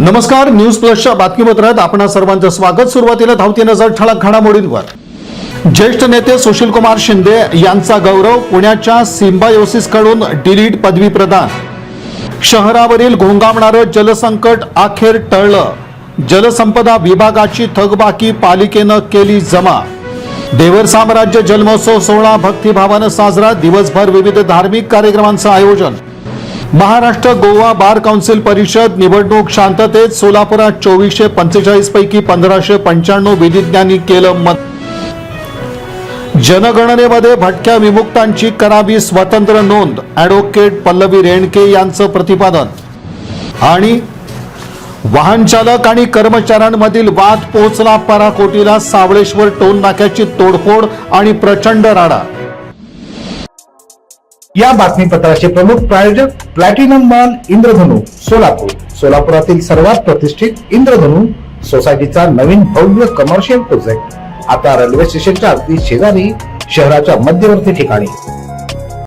नमस्कार, न्यूज प्लसच्या बातमीपत्रात आपणा सर्वांचं स्वागत। सुरुवातीला धावती नजर ठळक घडामोडींवर। ज्येष्ठ नेते सुशीलकुमार शिंदे यांचा गौरव, पुण्याच्या सिम्बायोसिस कडून डिलीट पदवी प्रदान। शहरावरील घोंगावणारं जलसंकट अखेर टळलं, जलसंपदा विभागाची थकबाकी पालिकेनं केली जमा। देवर साम्राज्य जलमहोत्सव सोहळा भक्तिभावानं साजरा, दिवसभर विविध धार्मिक कार्यक्रमांचं आयोजन। महाराष्ट्र गोवा बार काउन्सिल परिषद निवडणूक शांततेत, सोलापुरात 2445 पैकी 1595 विधिज्ञांनी केलं मत। जनगणनेमध्ये भटक्या विमुक्तांची करावी स्वतंत्र नोंद, ॲडव्होकेट पल्लवी रेणके यांचं प्रतिपादन। आणि वाहन चालक आणि कर्मचाऱ्यांमधील वाद पोहोचला पराकोटीला, सावळेश्वर टोल नाक्याची तोडफोड आणि प्रचंड राडा। या बातमीपत्राचे प्रमुख प्रायोजक प्लॅटिनम मॉल इंद्रधनु सोलापूर। सोलापुरातील सर्वात प्रतिष्ठित इंद्रधनु सोसायटीचा नवीन भव्य कमर्शियल प्रोजेक्ट आता रेल्वे स्टेशनच्या अगदी शेजारी, शहराच्या मध्यवर्ती ठिकाणी।